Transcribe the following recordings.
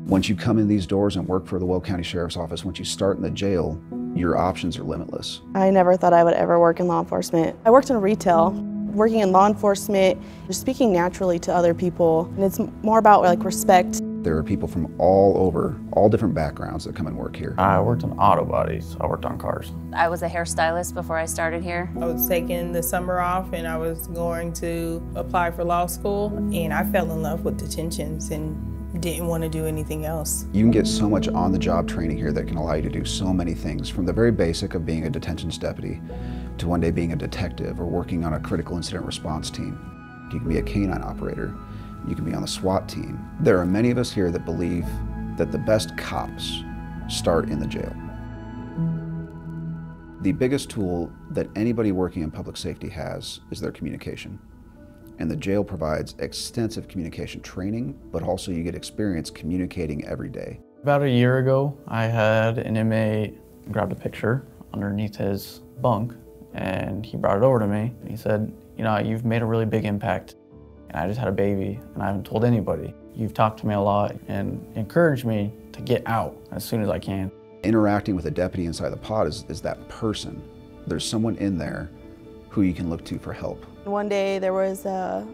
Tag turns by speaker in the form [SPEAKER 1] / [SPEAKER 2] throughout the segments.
[SPEAKER 1] Once you come in these doors and work for the Weld County Sheriff's Office, once you start in the jail, your options are limitless.
[SPEAKER 2] I never thought I would ever work in law enforcement. I worked in retail. Working in law enforcement, just speaking naturally to other people, and it's more about like respect.
[SPEAKER 1] There are people from all over, all different backgrounds that come and work here.
[SPEAKER 3] I worked on auto bodies. I worked on cars.
[SPEAKER 4] I was a hairstylist before I started here.
[SPEAKER 5] I was taking the summer off and I was going to apply for law school, and I fell in love with detentions and didn't want to do anything else.
[SPEAKER 1] You can get so much on-the-job training here that can allow you to do so many things, from the very basic of being a detentions deputy to one day being a detective or working on a critical incident response team. You can be a canine operator. You can be on the SWAT team. There are many of us here that believe that the best cops start in the jail. The biggest tool that anybody working in public safety has is their communication. And the jail provides extensive communication training, but also you get experience communicating every day.
[SPEAKER 3] About a year ago, I had an inmate grab a picture underneath his bunk, and he brought it over to me. And he said, you know, you've made a really big impact. And I just had a baby, and I haven't told anybody. You've talked to me a lot and encouraged me to get out as soon as I can.
[SPEAKER 1] Interacting with a deputy inside the pod is that person. There's someone in there who you can look to for help.
[SPEAKER 2] One day there was a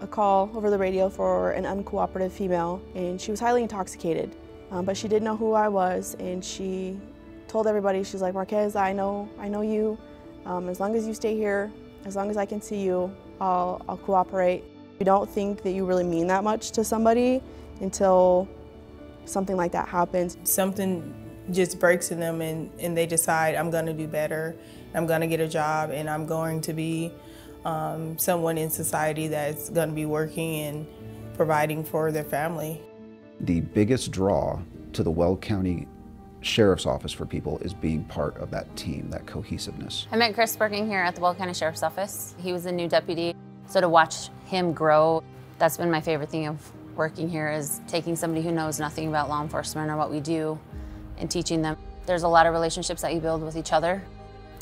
[SPEAKER 2] call over the radio for an uncooperative female, and she was highly intoxicated, but she did know who I was, and she told everybody, she's like, Marquez, I know you. As long as you stay here, as long as I can see you, I'll cooperate. You don't think that you really mean that much to somebody until something like that happens.
[SPEAKER 5] Something just breaks in them and they decide, I'm going to do better, I'm going to get a job, and I'm going to be someone in society that's going to be working and providing for their family.
[SPEAKER 1] The biggest draw to the Weld County Sheriff's Office for people is being part of that team, that cohesiveness.
[SPEAKER 4] I met Chris working here at the Weld County Sheriff's Office. He was a new deputy, so to watch him grow, that's been my favorite thing of working here, is taking somebody who knows nothing about law enforcement or what we do and teaching them. There's a lot of relationships that you build with each other.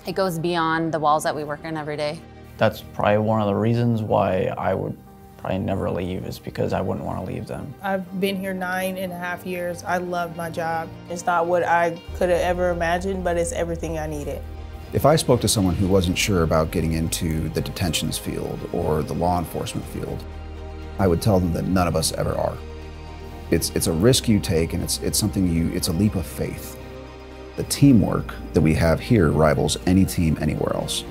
[SPEAKER 4] It goes beyond the walls that we work in every day.
[SPEAKER 3] That's probably one of the reasons why I would probably never leave, is because I wouldn't want to leave them.
[SPEAKER 5] I've been here 9.5 years. I love my job. It's not what I could have ever imagined, but it's everything I needed.
[SPEAKER 1] If I spoke to someone who wasn't sure about getting into the detentions field or the law enforcement field, I would tell them that none of us ever are. It's a risk you take, and it's a leap of faith. The teamwork that we have here rivals any team anywhere else.